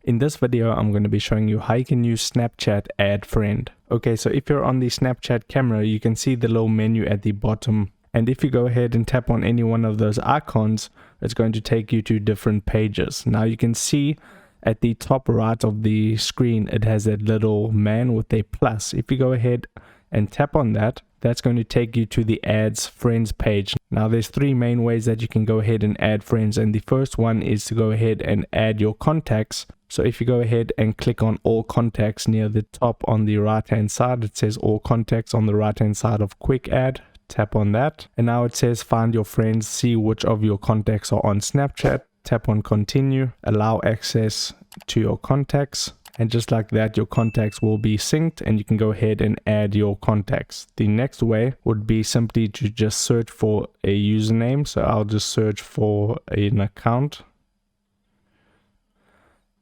In this video, I'm going to be showing you how you can use Snapchat Add Friend. Okay, so if you're on the Snapchat camera, you can see the little menu at the bottom. And if you go ahead and tap on any one of those icons, it's going to take you to different pages. Now you can see at the top right of the screen, it has that little man with a plus. If you go ahead and tap on that, that's going to take you to the Adds Friends page. Now there's three main ways that you can go ahead and add friends, and the first one is to go ahead and add your contacts. So if you go ahead and click on all contacts near the top on the right hand side, it says all contacts on the right hand side of quick add. Tap on that, and now it says find your friends, see which of your contacts are on Snapchat. Tap on continue, allow access to your contacts, and just like that your contacts will be synced and you can go ahead and add your contacts. The next way would be simply to just search for a username. So I'll just search for an account,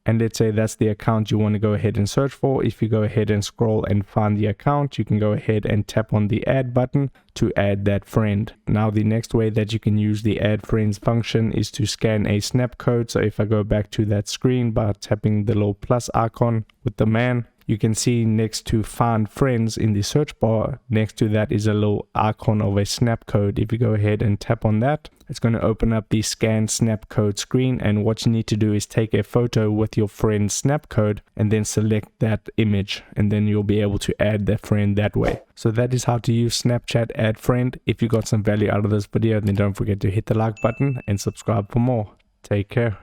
and let's say that's the account you want to go ahead and search for. If you go ahead and scroll and find the account, you can go ahead and tap on the add button to add that friend. Now the next way that you can use the add friends function is to scan a snap code. So if I go back to that screen by tapping the little plus icon with the man, you can see next to find friends in the search bar, next to that is a little icon of a snap code. If you go ahead and tap on that, it's going to open up the scan snap code screen, and what you need to do is take a photo with your friend's snap code and then select that image, and then you'll be able to add that friend that way. So that is how to use Snapchat Add Friend. If you got some value out of this video, then don't forget to hit the like button and subscribe for more. Take care.